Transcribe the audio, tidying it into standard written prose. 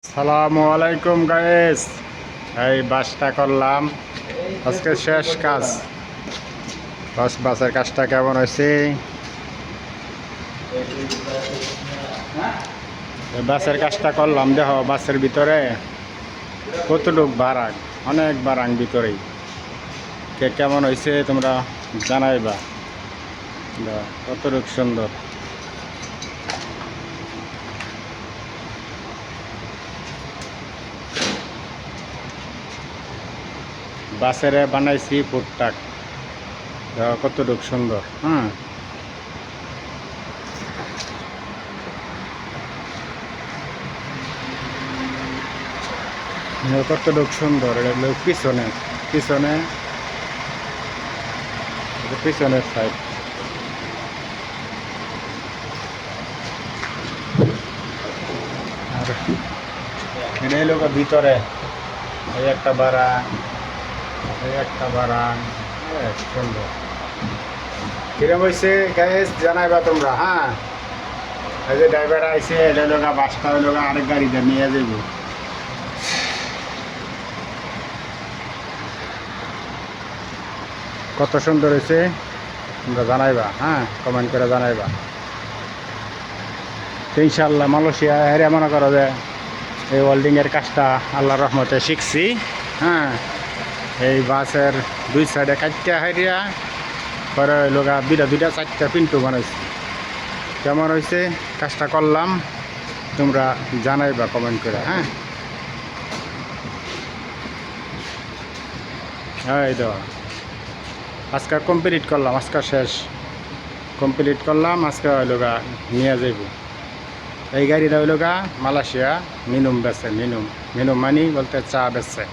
সালামু আলাইকুম গাইস। এই বাসটা করলাম আজকে শেষ কাজ। বাসের কাজটা কেমন হয়েছে? বাসের কাজটা করলাম, দেখো বাসের ভিতরে কতটুক বারাং, অনেক বারাং ভিতরেই। কেমন হয়েছে তোমরা জানাইবা। কতটুক সুন্দর। বাসের বানাইছি ফুটটাক, কতটুক সুন্দর। কতটুক সুন্দর। এটা হলো পিছনে পিছনে পিছনের সাইড। আর এটা হলো ভিতরে এই একটা বারাং, এই একটা বারাং, সুন্দর। কিরম হয়েছে গ্যাস জানাইবা তোমরা। এই যে ড্রাইভার আইসে, এটা হলো বাসটা হলো আরেক গাড়িতে নিয়ে যাবো। কত সুন্দর হয়েছে তোমরা জানাইবা, কমেন্ট করে জানাইবা। ইনশাল্লাহ মালয়েশিয়া হেরে মনে করো যে এই ওয়েল্ডিংয়ের কাজটা আল্লাহর রহমতে শিখছি। এই বাসের দুই সাইডে কাটতে হারিয়া পরে লোক দুইটা চারটা পিন্টু বানাইছি। কেমন হয়েছে কাজটা করলাম তোমরা জানাইবা কমেন্ট করে। এই তো আজকে কমপ্লিট করলাম, আজকে শেষ কমপ্লিট করলাম। আজকে হইল নিয়ে যাইব এই গাড়িটা হইল মালয়েশিয়া মিনুম বেচে। মিনুম মানি বলতে চা বেচে।